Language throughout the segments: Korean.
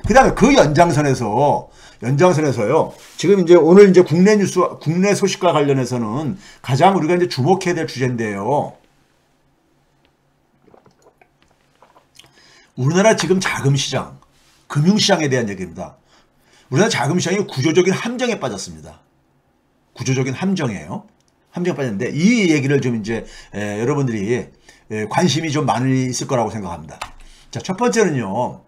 그 다음에 그 연장선에서요. 지금 이제 오늘 이제 국내 소식과 관련해서는 가장 우리가 이제 주목해야 될 주제인데요. 우리나라 지금 자금시장, 금융시장에 대한 얘기입니다. 우리나라 자금시장이 구조적인 함정에 빠졌습니다. 구조적인 함정이에요. 함정에 빠졌는데 이 얘기를 좀 이제 여러분들이 관심이 좀 많이 있을 거라고 생각합니다. 자, 첫 번째는요.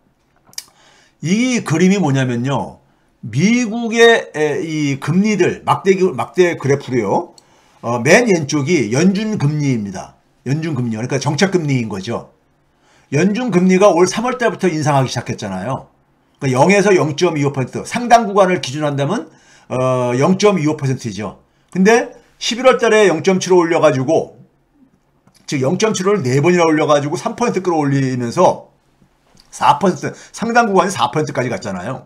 이 그림이 뭐냐면요. 미국의 이 금리들 막대 그래프로요. 맨 왼쪽이 연준금리입니다. 연준금리, 그러니까 정책금리인 거죠. 연준금리가 올 3월 달부터 인상하기 시작했잖아요. 그러니까 0에서 0.25%, 상당 구간을 기준으로 한다면 0.25%죠. 근데 11월 달에 0.75 올려가지고, 즉 0.75를 4번이나 올려가지고 3% 끌어올리면서 4%, 상당 구간이 4%까지 갔잖아요.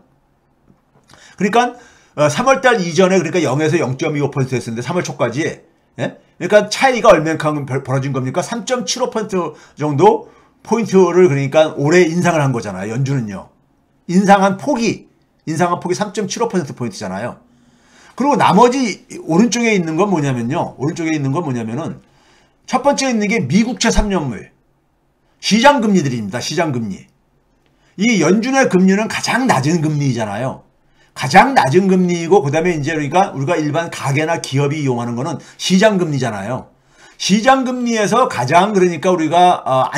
그러니까 3월 달 이전에 그러니까 0에서 0.25%였는데 3월 초까지, 예? 그러니까 차이가 얼만큼 벌어진 겁니까? 3.75% 정도 포인트를 그러니까 올해 인상을 한 거잖아요. 연준은요. 인상한 폭이 3.75%포인트잖아요. 그리고 나머지 오른쪽에 있는 건 뭐냐면요. 첫 번째 있는 게 미국채 3년물. 시장금리들입니다. 시장금리. 이 연준의 금리는 가장 낮은 금리잖아요. 가장 낮은 금리이고, 그 다음에 이제 그러니까 우리가 일반 가게나 기업이 이용하는 거는 시장금리잖아요. 시장금리에서 가장 그러니까 우리가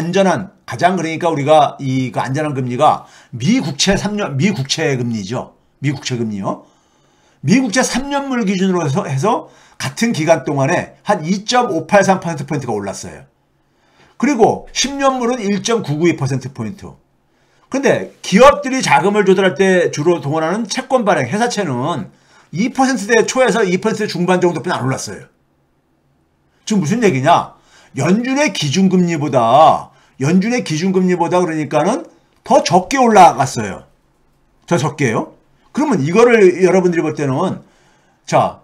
가장 그러니까 우리가 그 안전한 금리가 미국채 금리죠. 미국채 금리요. 미국채 3년물 기준으로 해서 같은 기간 동안에 한 2.583%포인트가 올랐어요. 그리고 10년물은 1.992%포인트. 근데 기업들이 자금을 조달할 때 주로 동원하는 채권 발행 회사채는 2%대 초에서 2% 중반 정도뿐이 안 올랐어요. 지금 무슨 얘기냐? 연준의 기준금리보다 그러니까는 더 적게 올라갔어요. 더 적게요. 그러면 이거를 여러분들이 볼 때는, 자,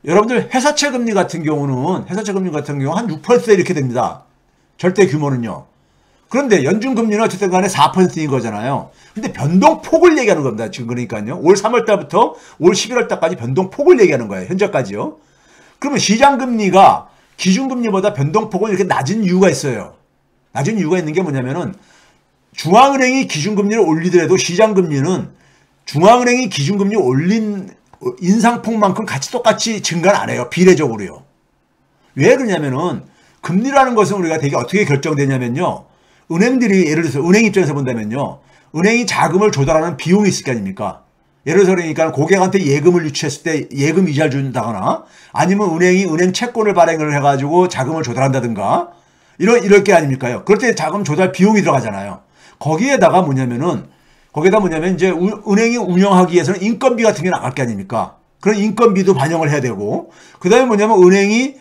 여러분들 회사채 금리 같은 경우는 한 6% 이렇게 됩니다. 절대 규모는요. 그런데 연준 금리는 어쨌든 간에 4%인 거잖아요. 근데 변동폭을 얘기하는 겁니다. 지금 그러니까요. 올 3월 달부터 올 11월 달까지 변동폭을 얘기하는 거예요. 현재까지요. 그러면 시장금리가 기준금리보다 변동폭은 이렇게 낮은 이유가 있어요. 낮은 이유가 있는 게 뭐냐면은 중앙은행이 기준금리를 올리더라도 시장금리는 중앙은행이 기준금리 올린 인상폭만큼 같이 똑같이 증가는 안 해요. 비례적으로요. 왜 그러냐면은 금리라는 것은 우리가 되게 어떻게 결정되냐면요. 은행들이 예를 들어서 은행 입장에서 본다면요. 은행이 자금을 조달하는 비용이 있을 거 아닙니까? 예를 들어서 그러니까 고객한테 예금을 유치했을 때 예금 이자를 준다거나 아니면 은행이 은행 채권을 발행을 해가지고 자금을 조달한다든가 이럴 게 아닙니까요? 그럴 때 자금 조달 비용이 들어가잖아요. 거기에다가 뭐냐면 이제 은행이 운영하기 위해서는 인건비 같은 게 나갈 게 아닙니까? 그런 인건비도 반영을 해야 되고, 그 다음에 뭐냐면 은행이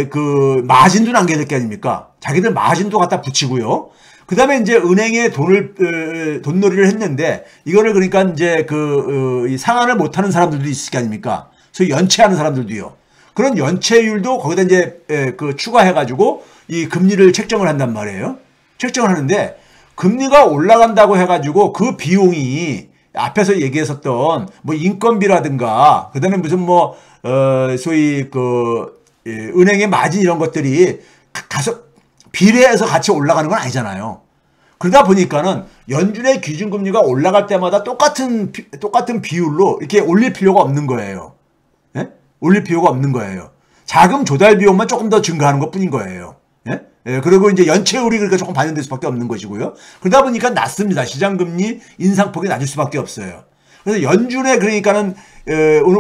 그 마진도 남겨야 될 게 아닙니까? 자기들 마진도 갖다 붙이고요. 그 다음에 이제 은행에 돈놀이를 했는데, 이거를 그러니까 이제 이 상환을 못하는 사람들도 있을 게 아닙니까? 소위 연체하는 사람들도요. 그런 연체율도 거기다 이제 추가해가지고 이 금리를 책정을 한단 말이에요. 책정을 하는데, 금리가 올라간다고 해가지고 그 비용이 앞에서 얘기했었던 뭐 인건비라든가 그다음에 무슨 소위 은행의 마진 이런 것들이 가서 비례해서 같이 올라가는 건 아니잖아요. 그러다 보니까는 연준의 기준금리가 올라갈 때마다 똑같은 비율로 이렇게 올릴 필요가 없는 거예요. 예? 올릴 필요가 없는 거예요. 자금 조달 비용만 조금 더 증가하는 것 뿐인 거예요. 예? 예, 그리고 이제 연체율이 그러니까 조금 반영될 수밖에 없는 것이고요. 그러다 보니까 낮습니다. 시장금리 인상폭이 낮을 수밖에 없어요. 그래서 연준의 그러니까는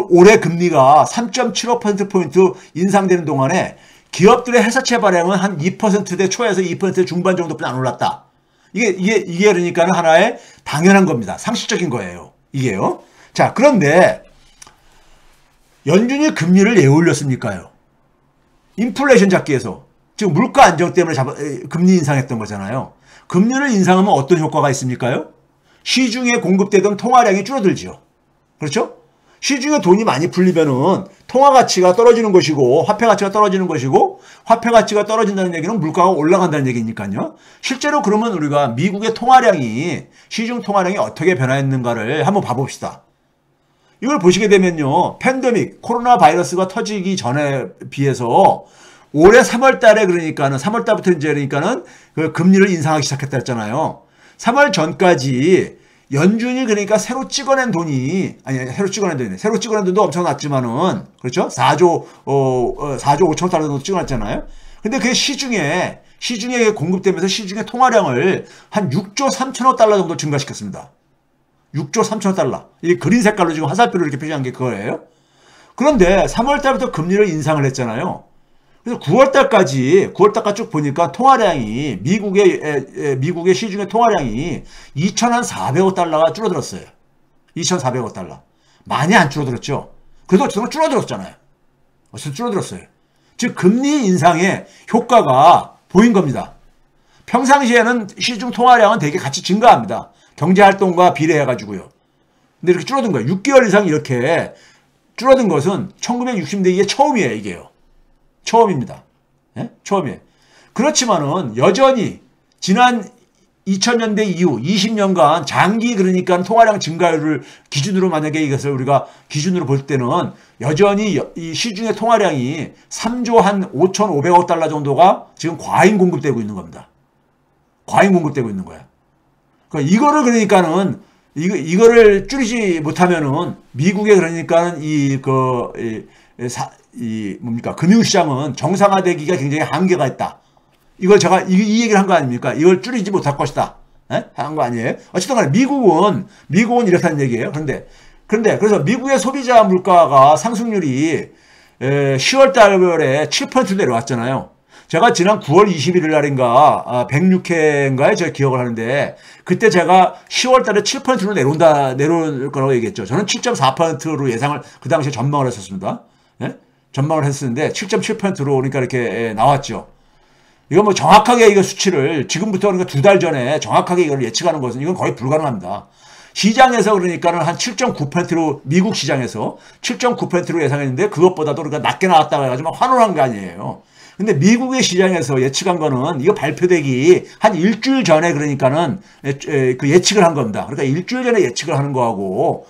올해 금리가 3.75%포인트 인상되는 동안에 기업들의 회사채 발행은 한 2%대 초에서 2% 중반 정도뿐이 안 올랐다. 이게 그러니까는 하나의 당연한 겁니다. 상식적인 거예요. 이게요. 자, 그런데 연준이 금리를 왜 올렸습니까요? 인플레이션 잡기 위해서. 지금 물가 안정 때문에 금리 인상했던 거잖아요. 금리를 인상하면 어떤 효과가 있습니까요? 시중에 공급되던 통화량이 줄어들죠. 그렇죠? 시중에 돈이 많이 풀리면은 통화 가치가 떨어지는 것이고 화폐 가치가 떨어지는 것이고 화폐 가치가 떨어진다는 얘기는 물가가 올라간다는 얘기니까요. 실제로 그러면 우리가 미국의 통화량이 시중 통화량이 어떻게 변화했는가를 한번 봐봅시다. 이걸 보시게 되면요. 팬데믹 코로나 바이러스가 터지기 전에 비해서 올해 3월 달에 그러니까는 3월 달부터 이제 그러니까는 그 금리를 인상하기 시작했다 했잖아요. 3월 전까지 연준이 그러니까 새로 찍어낸 돈이 새로 찍어낸 돈도 엄청 났지만은 그렇죠? 4조 5천억 달러 정도 찍어놨잖아요. 근데 그게 시중에 공급되면서 시중의 통화량을 한 6조 3천억 달러 정도 증가시켰습니다. 6조 3천억 달러. 이 그린 색깔로 지금 화살표로 이렇게 표시한 게 그거예요. 그런데 3월 달부터 금리를 인상을 했잖아요. 그래서 9월 달까지 쭉 보니까 통화량이 미국의 시중의 통화량이 2,400억 달러가 줄어들었어요. 2,400억 달러. 많이 안 줄어들었죠. 그래도 어쨌든 줄어들었잖아요. 어쨌든 줄어들었어요. 즉 금리 인상의 효과가 보인 겁니다. 평상시에는 시중 통화량은 되게 같이 증가합니다. 경제활동과 비례해가지고요. 근데 이렇게 줄어든 거예요. 6개월 이상 이렇게 줄어든 것은 1960년대 이게 처음이에요. 이게요. 처음입니다. 예? 처음이에요. 그렇지만은 여전히 지난 2000년대 이후 20년간 장기 그러니까 통화량 증가율을 기준으로 만약에 이것을 우리가 기준으로 볼 때는 여전히 이 시중의 통화량이 3조 한 5,500억 달러 정도가 지금 과잉 공급되고 있는 겁니다. 과잉 공급되고 있는 거야. 그러니까 이거를 그러니까는 이거를 줄이지 못하면은 미국의 그러니까는 뭡니까 금융시장은 정상화되기가 굉장히 한계가 있다. 이걸 제가 이 얘기를 한 거 아닙니까? 이걸 줄이지 못할 것이다. 한 거 아니에요? 어쨌든 간에 미국은 이렇다는 얘기예요. 그래서 미국의 소비자 물가가 상승률이 10월 달에 7% 내려왔잖아요. 제가 지난 9월 21일 날인가 106회인가에 제가 기억을 하는데 그때 제가 10월 달에 7%로 내려올 거라고 얘기했죠. 저는 7.4%로 예상을 그 당시에 전망을 했었습니다. 예? 전망을 했었는데 7.7%로 그러니까 이렇게 나왔죠. 이거 뭐 정확하게 이거 수치를 지금부터 그러니까 2달 전에 정확하게 이걸 예측하는 것은 이건 거의 불가능합니다. 시장에서 그러니까는 한 7.9%로 미국 시장에서 7.9%로 예상했는데 그것보다도 그러니까 낮게 나왔다고 해가지고 환호한 거 아니에요. 근데 미국의 시장에서 예측한 거는 이거 발표되기 한 일주일 전에 그러니까는 그 예측을 한 겁니다. 그러니까 일주일 전에 예측을 하는 거하고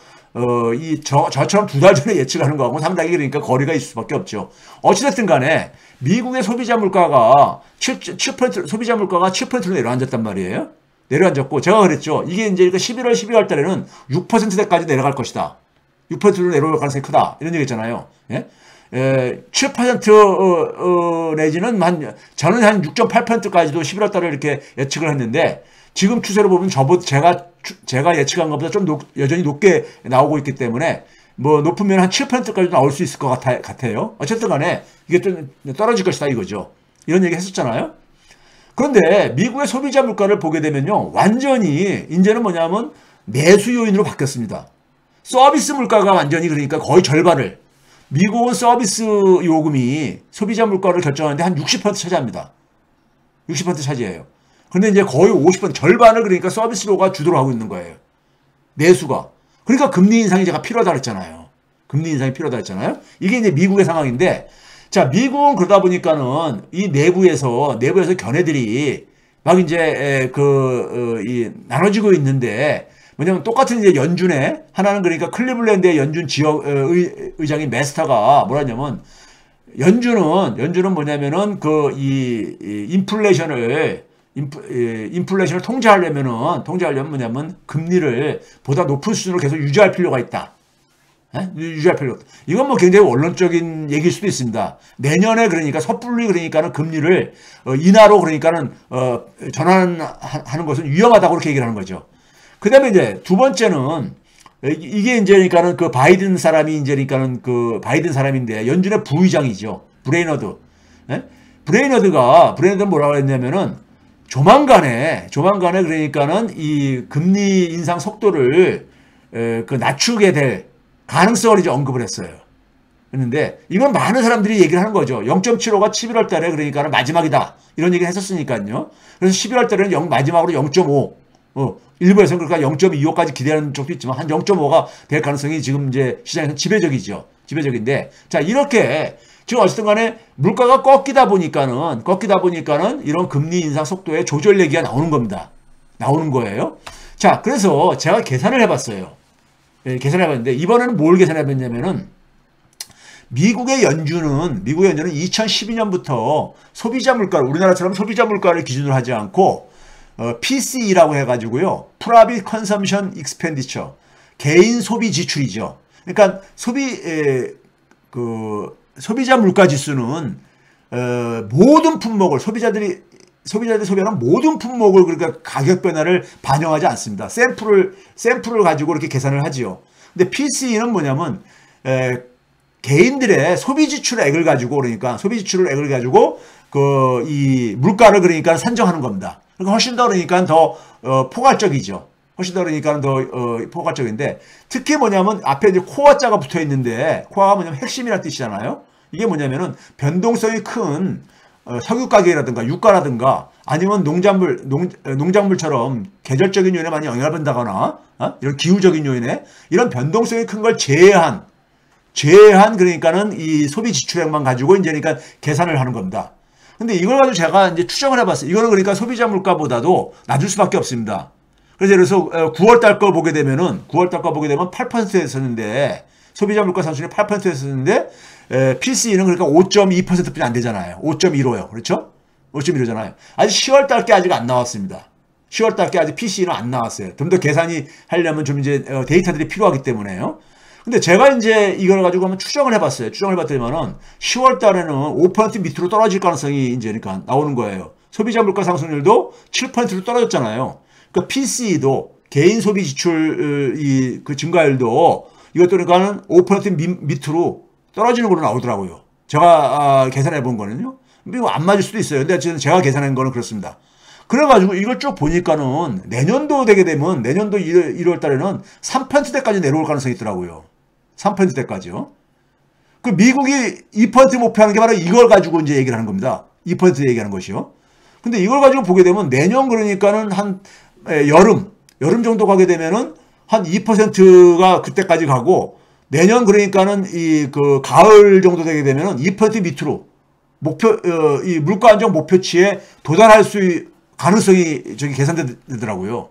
저처럼 2달 전에 예측하는 거하고 상당히 그러니까 거리가 있을 수밖에 없죠. 어찌됐든 간에 미국의 소비자 물가가 7%로 내려앉았단 말이에요. 내려앉았고 제가 그랬죠. 이게 이제 11월, 12월 달에는 6%대까지 내려갈 것이다. 6%로 내려올 가능성이 크다. 이런 얘기 있잖아요. 예? 7% 내지는 저는 한 6.8%까지도 11월 달에 이렇게 예측을 했는데 지금 추세로 보면 제가 예측한 것보다 좀 여전히 높게 나오고 있기 때문에 뭐 높으면 한 7%까지 나올 수 있을 것 같아요. 어쨌든 간에 이게 좀 떨어질 것이다 이거죠. 이런 얘기 했었잖아요. 그런데 미국의 소비자 물가를 보게 되면요. 완전히 이제는 뭐냐면 내수 요인으로 바뀌었습니다. 서비스 물가가 완전히 그러니까 거의 절반을 미국은 서비스 요금이 소비자 물가를 결정하는데 한 60% 차지합니다. 60% 차지해요. 근데 이제 거의 50% 절반을 그러니까 서비스로가 주도를 하고 있는 거예요. 내수가. 그러니까 금리 인상이 제가 필요하다 그랬잖아요. 금리 인상이 필요하다 했잖아요. 이게 이제 미국의 상황인데 자, 미국은 그러다 보니까는 이 내부에서 걔네들이 막 이제 나눠지고 있는데 뭐냐면 똑같은 이제 연준에 하나는 그러니까 클리블랜드의 연준 지역 의장인 메스터가 뭐라냐면 연준은 뭐냐면은 인플레이션을 통제하려면 뭐냐면 금리를 보다 높은 수준으로 계속 유지할 필요가 있다. 유지할 필요가 있다. 이건 뭐 굉장히 원론적인 얘기일 수도 있습니다. 내년에 그러니까 섣불리 그러니까는 금리를 인하로 그러니까는 전환하는 것은 위험하다고 그렇게 얘기를 하는 거죠. 그 다음에 이제 두 번째는 이게 이제 그러니까는 그 바이든 사람이 이제 그러니까는 그 바이든 사람인데 연준의 부의장이죠. 브레이너드. 브레이너드는 뭐라고 했냐면은 조만간에 그러니까는 이 금리 인상 속도를 낮추게 될 가능성을 이제 언급을 했어요. 그런데 이건 많은 사람들이 얘기를 하는 거죠. 0.75가 11월 달에 그러니까는 마지막이다. 이런 얘기를 했었으니까요. 그래서 11월 달에는 마지막으로 0.5. 일부에서는 그러니까 0.25까지 기대하는 쪽도 있지만 한 0.5가 될 가능성이 지금 이제 시장에서 지배적이죠. 지배적인데, 자, 이렇게 지금 어쨌든 간에 물가가 꺾이다 보니까는 이런 금리 인상 속도의 조절 얘기가 나오는 겁니다. 나오는 거예요. 자, 그래서 제가 계산을 해봤어요. 예, 계산을 해봤는데, 이번에는 뭘 계산해봤냐면은, 미국의 연준은 2012년부터 소비자 물가를, 우리나라처럼 소비자 물가를 기준으로 하지 않고, PCE라고 해가지고요. Private Consumption Expenditure. 개인 소비 지출이죠. 그러니까 소비자 물가 지수는 모든 품목을 소비자들이 소비하는 모든 품목을 그러니까 가격 변화를 반영하지 않습니다. 샘플을 가지고 이렇게 계산을 하지요. 근데 PCE는 뭐냐면 개인들의 소비 지출액을 가지고 그러니까 소비 지출을 액을 가지고 이 물가를 그러니까 산정하는 겁니다. 그러니까 훨씬 더 그러니까 더 포괄적이죠. 훨씬 더 그러니까 더 포괄적인데 특히 뭐냐면 앞에 이제 코어자가 붙어 있는데 코어가 뭐냐면 핵심이라는 뜻이잖아요. 이게 뭐냐면은 변동성이 큰 석유 가격이라든가 유가라든가 아니면 농작물처럼 계절적인 요인에 많이 영향을 받는다거나 이런 기후적인 요인에 이런 변동성이 큰 걸 제외한 그러니까는 이 소비 지출액만 가지고 이제 그러니까 계산을 하는 겁니다. 근데 이걸 가지고 제가 이제 추정을 해봤어요. 이거는 그러니까 소비자 물가보다도 낮을 수밖에 없습니다. 그래서 9월달 거 보게 되면 8%였었는데 소비자 물가 상승률이 8%였었는데 PCE는 그러니까 5.2%뿐이 안 되잖아요. 5.15요. 그렇죠? 5.15잖아요. 아직 10월달 게 아직 안 나왔습니다. 10월달 게 아직 PCE는 안 나왔어요. 좀 더 계산이 하려면 좀 이제 데이터들이 필요하기 때문에요. 근데 제가 이제 이걸 가지고 한번 추정을 해봤어요. 추정을 해봤더니만은 10월달에는 5% 밑으로 떨어질 가능성이 이제 그러니까 나오는 거예요. 소비자 물가 상승률도 7%로 떨어졌잖아요. 그러니까 PCE도 개인 소비 지출 그 증가율도 이것도 그러니까는 5% 밑으로 떨어지는 걸로 나오더라고요. 제가 계산해 본 거는요. 안 맞을 수도 있어요. 근데 지금 제가 계산한 거는 그렇습니다. 그래가지고 이걸 쭉 보니까는 내년도 되게 되면 내년도 1월 달에는 3%대까지 내려올 가능성이 있더라고요. 3%대까지요. 그 미국이 2% 목표하는 게 바로 이걸 가지고 이제 얘기를 하는 겁니다. 2% 얘기하는 것이요. 근데 이걸 가지고 보게 되면 내년 그러니까는 한 여름 정도 가게 되면은 한 2%가 그때까지 가고 내년 그러니까는 가을 정도 되게 되면은 2% 밑으로 이 물가 안정 목표치에 도달할 가능성이 계산되더라고요.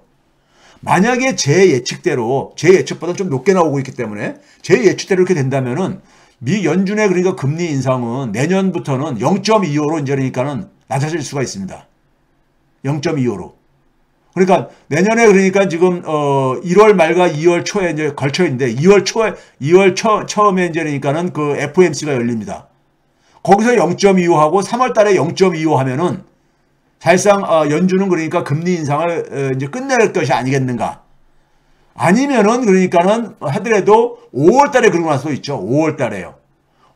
만약에 제 예측보다 좀 높게 나오고 있기 때문에 제 예측대로 이렇게 된다면은 미 연준의 그러니까 금리 인상은 내년부터는 0.25로 이제 그러니까는 낮아질 수가 있습니다. 0.25로. 그러니까 내년에 그러니까 지금 1월 말과 2월 초에 이제 걸쳐 있는데 2월 처음에 이제 그러니까는 그 FOMC가 열립니다. 거기서 0.25하고 3월 달에 0.25 하면은 사실상 연준은 그러니까 금리 인상을 이제 끝낼 것이 아니겠는가. 아니면은 그러니까는 하더라도 5월 달에 그러고 날 수도 있죠. 5월 달에요.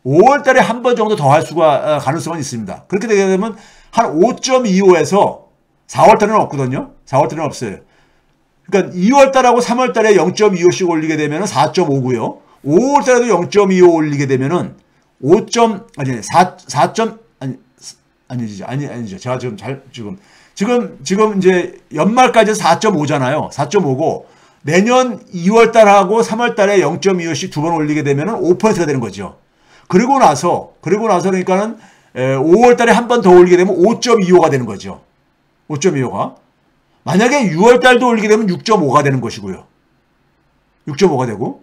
5월 달에 한 번 정도 더 할 수가 가능성은 있습니다. 그렇게 되게 되면 한 5.25에서 4월 달에는 없거든요. 4월 달에는 없어요. 그러니까 2월 달하고 3월 달에 0.25씩 올리게 되면은 4.5고요. 5월 달에도 0.25 올리게 되면은 4.아니죠. 제가 지금 이제 연말까지 4.5잖아요. 4.5고 내년 2월 달하고 3월 달에 0.25씩 두 번 올리게 되면은 5%가 되는 거죠. 그리고 나서 그러니까는 5월 달에 한 번 더 올리게 되면 5.25가 되는 거죠. 5.25가. 만약에 6월 달도 올리게 되면 6.5가 되는 것이고요. 6.5가 되고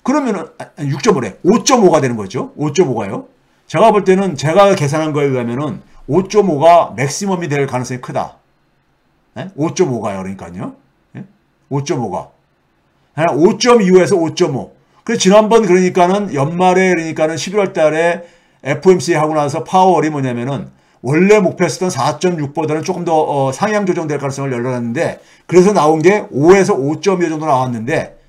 그러면은 6.5래. 5.5가 되는 거죠. 5.5가요. 제가 볼 때는 제가 계산한 거에 의하면은 5.5가 맥시멈이 될 가능성이 크다. 5.5가요. 그러니까요. 5.5가. 5.25에서 5.5. 그래서 지난번 그러니까는 연말에 그러니까는 11월 달에 FOMC 하고 나서 파월이 뭐냐면은 원래 목표했었던 4.6보다는 조금 더 상향 조정될 가능성을 열어놨는데 그래서 나온 게 5에서 5.25 정도 나왔는데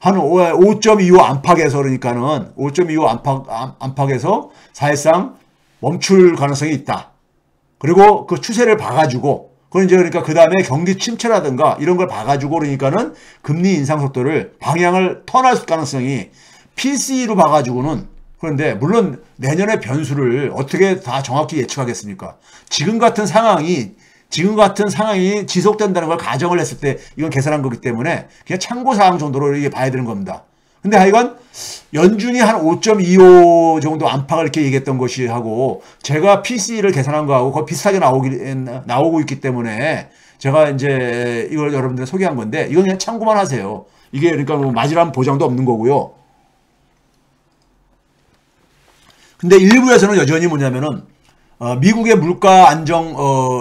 한 5.25 안팎에서 그러니까는 5.25 안팎에서 사실상 멈출 가능성이 있다. 그리고 그 추세를 봐가지고 그건 이제 그러니까 그 다음에 경기 침체라든가 이런 걸 봐가지고 그러니까는 금리 인상 속도를 방향을 턴할 가능성이 PCE로 봐가지고는 그런데 물론 내년의 변수를 어떻게 다 정확히 예측하겠습니까? 지금 같은 상황이 지속된다는 걸 가정을 했을 때 이건 계산한 거기 때문에 그냥 참고사항 정도로 이게 봐야 되는 겁니다. 근데 하여간 연준이 한 5.25 정도 안팎을 이렇게 얘기했던 것이 하고 제가 PC를 계산한 거하고 거의 비슷하게 나오고 있기 때문에 제가 이제 이걸 여러분들 소개한 건데 이건 그냥 참고만 하세요. 이게 그러니까 뭐 맞으라는 보장도 없는 거고요. 근데 일부에서는 여전히 뭐냐면은 미국의 물가 안정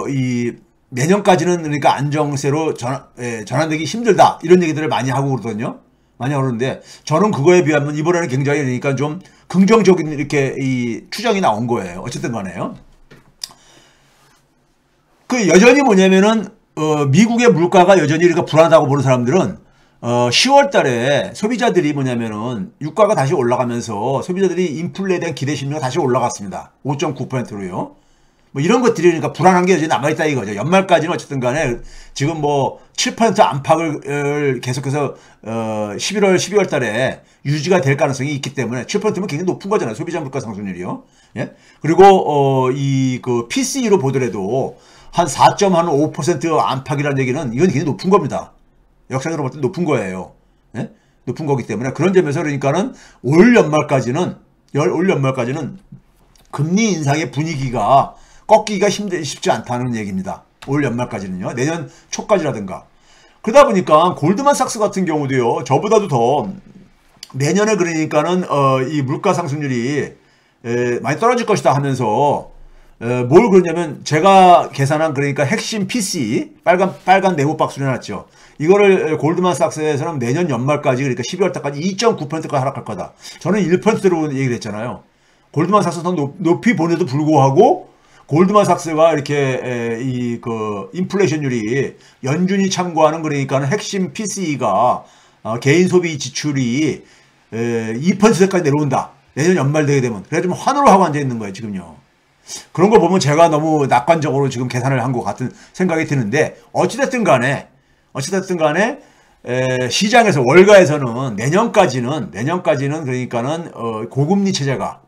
이 내년까지는 그러니까 안정세로 전환되기 힘들다 이런 얘기들을 많이 하고 그러거든요. 많이 하는데 저는 그거에 비하면 이번에는 굉장히 그러니까 좀 긍정적인 이렇게 이 추정이 나온 거예요. 어쨌든 간에요. 그 여전히 뭐냐면은 미국의 물가가 여전히 그러니까 불안하다고 보는 사람들은 10월 달에 소비자들이 뭐냐면은 유가가 다시 올라가면서 소비자들이 인플레에 대한 기대 심리가 다시 올라갔습니다. 5.9%로요. 뭐 이런 것들이 그러니까 불안한 게 여전히 남아있다 이거죠. 연말까지는 어쨌든 간에 지금 뭐 7% 안팎을 계속해서 11월, 12월 달에 유지가 될 가능성이 있기 때문에 7%면 굉장히 높은 거잖아요. 소비자 물가 상승률이요. 예? 그리고 이 그 PCE로 보더라도 한 4.5% 안팎이라는 얘기는 이건 굉장히 높은 겁니다. 역사적으로 볼 때 높은 거예요. 예? 높은 거기 때문에 그런 점에서 그러니까는 올 연말까지는 금리 인상의 분위기가 꺾기가 쉽지 않다는 얘기입니다. 올 연말까지는요. 내년 초까지라든가. 그러다 보니까 골드만삭스 같은 경우도요. 저보다도 더 내년에 그러니까는 이 물가 상승률이 많이 떨어질 것이다 하면서 뭘 그러냐면 제가 계산한 그러니까 핵심 PC 빨간 네모박 수려놨죠. 이거를 골드만삭스에서는 내년 연말까지 그러니까 12월 달까지 2.9%가 하락할 거다. 저는 1%로 얘기를 했잖아요. 골드만삭스는 높이 보내도 불구하고 골드만삭스가 이렇게 이 그 인플레이션율이 연준이 참고하는 그러니까는 핵심 PCE가 개인 소비 지출이 2%까지 내려온다. 내년 연말 되게 되면 그래 좀 환호를 하고 앉아 있는 거예요 지금요. 그런 거 보면 제가 너무 낙관적으로 지금 계산을 한 것 같은 생각이 드는데 어찌됐든 간에 시장에서 월가에서는 내년까지는 그러니까는 고금리 체제가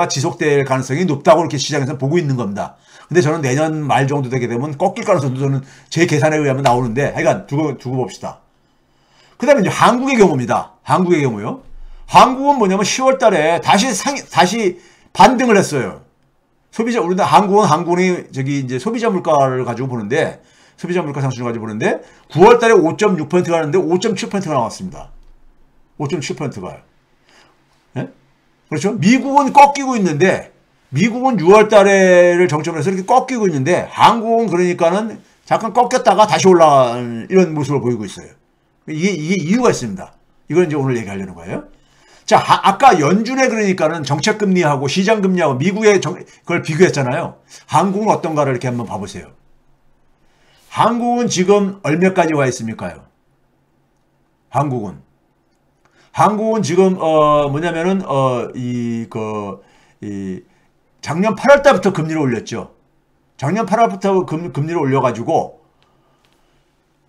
지속될 가능성이 높다고 이렇게 시장에서 보고 있는 겁니다. 근데 저는 내년 말 정도 되게 되면 꺾일 가능성도 저는 제 계산에 의하면 나오는데 하여간 두고 봅시다. 그 다음에 이제 한국의 경우입니다. 한국의 경우요. 한국은 뭐냐면 10월 달에 다시 반등을 했어요. 우리나라 한국이 저기 이제 소비자 물가를 가지고 보는데 소비자 물가 상승을 가지고 보는데 9월 달에 5.6%가 하는데 5.7%가 나왔습니다. 5.7%가요. 네? 그렇죠? 미국은 꺾이고 있는데 미국은 6월 달에를 정점으로 해서 이렇게 꺾이고 있는데 한국은 그러니까는 잠깐 꺾였다가 다시 올라가는 이런 모습을 보이고 있어요. 이게 이유가 있습니다. 이걸 이제 오늘 얘기하려는 거예요. 자, 아까 연준의 그러니까는 정책금리하고 시장금리하고 미국의 그걸 비교했잖아요. 한국은 어떤가를 이렇게 한번 봐보세요. 한국은 지금 얼마까지 와 있습니까요? 한국은 지금 뭐냐면은 작년 8월 달부터 금리를 올렸죠. 작년 8월부터 금리를 올려가지고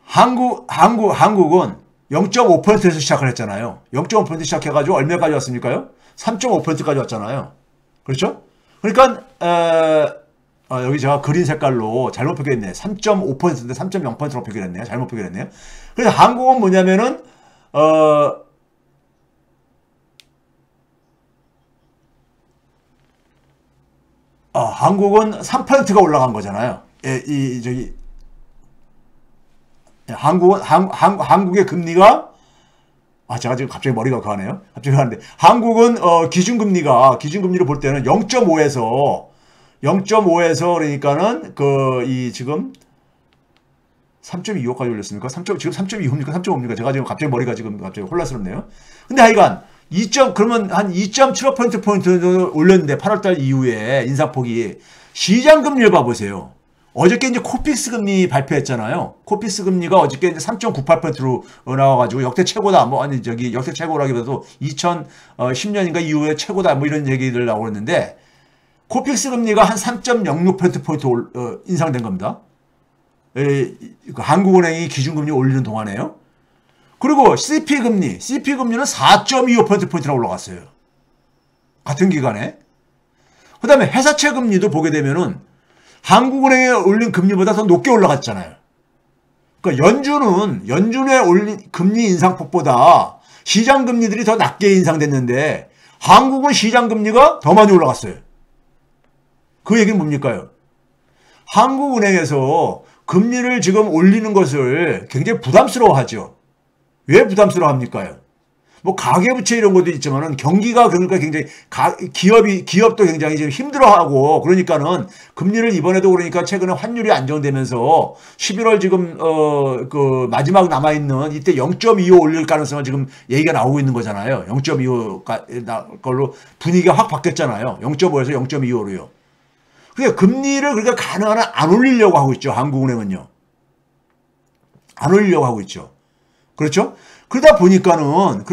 한국은 0.5%에서 시작을 했잖아요. 0.5% 시작해가지고 얼마까지 왔습니까요? 3.5%까지 왔잖아요. 그렇죠? 그러니까 여기 제가 그린 색깔로 잘못 표기했네. 3.5%인데 3.0%로 표기했네요. 잘못 표기했네요. 그래서 한국은 뭐냐면은 한국은 3%가 올라간 거잖아요. 한국의 금리가 제가 지금 갑자기 머리가 가네요. 갑자기 가는데 한국은 기준금리를 볼 때는 0.5에서 그러니까는 지금 3.25까지 올렸습니까? 지금 3.25입니까? 3.5입니까? 제가 지금 갑자기 머리가 지금 갑자기 혼란스럽네요. 근데 하여간 그러면 한 2.75% 올렸는데 8월달 이후에 인상폭이 시장금리를 봐보세요. 어저께 이제 코픽스 금리 발표했잖아요. 코픽스 금리가 어저께 이제 3.98%로 나와가지고 역대 최고다. 역대 최고라기보다도 2010년인가 이후에 최고다. 뭐 이런 얘기들 나오고 있는데 코픽스 금리가 한 3.06%포인트 인상된 겁니다. 한국은행이 기준금리 올리는 동안에요. 그리고 CP금리는 4.25%포인트나 올라갔어요. 같은 기간에. 그 다음에 회사채 금리도 보게 되면은 한국은행에 올린 금리보다 더 높게 올라갔잖아요. 그러니까 연준의 올린 금리 인상폭보다 시장금리들이 더 낮게 인상됐는데 한국은 시장금리가 더 많이 올라갔어요. 그 얘기는 뭡니까요? 한국은행에서 금리를 지금 올리는 것을 굉장히 부담스러워하죠. 왜 부담스러워합니까요? 뭐 가계부채 이런 것도 있지만은 경기가 그러니까 굉장히 기업도 굉장히 지금 힘들어하고 그러니까는 금리를 이번에도 그러니까 최근에 환율이 안정되면서 11월 지금 그 마지막 남아 있는 이때 0.25 올릴 가능성을 지금 얘기가 나오고 있는 거잖아요. 0.25 걸로 분위기가 확 바뀌었잖아요. 0.5에서 0.25로요. 그러니까 금리를 그러니까 가능한 한 안 올리려고 하고 있죠. 한국은행은요. 안 올리려고 하고 있죠. 그렇죠? 그러다 보니까는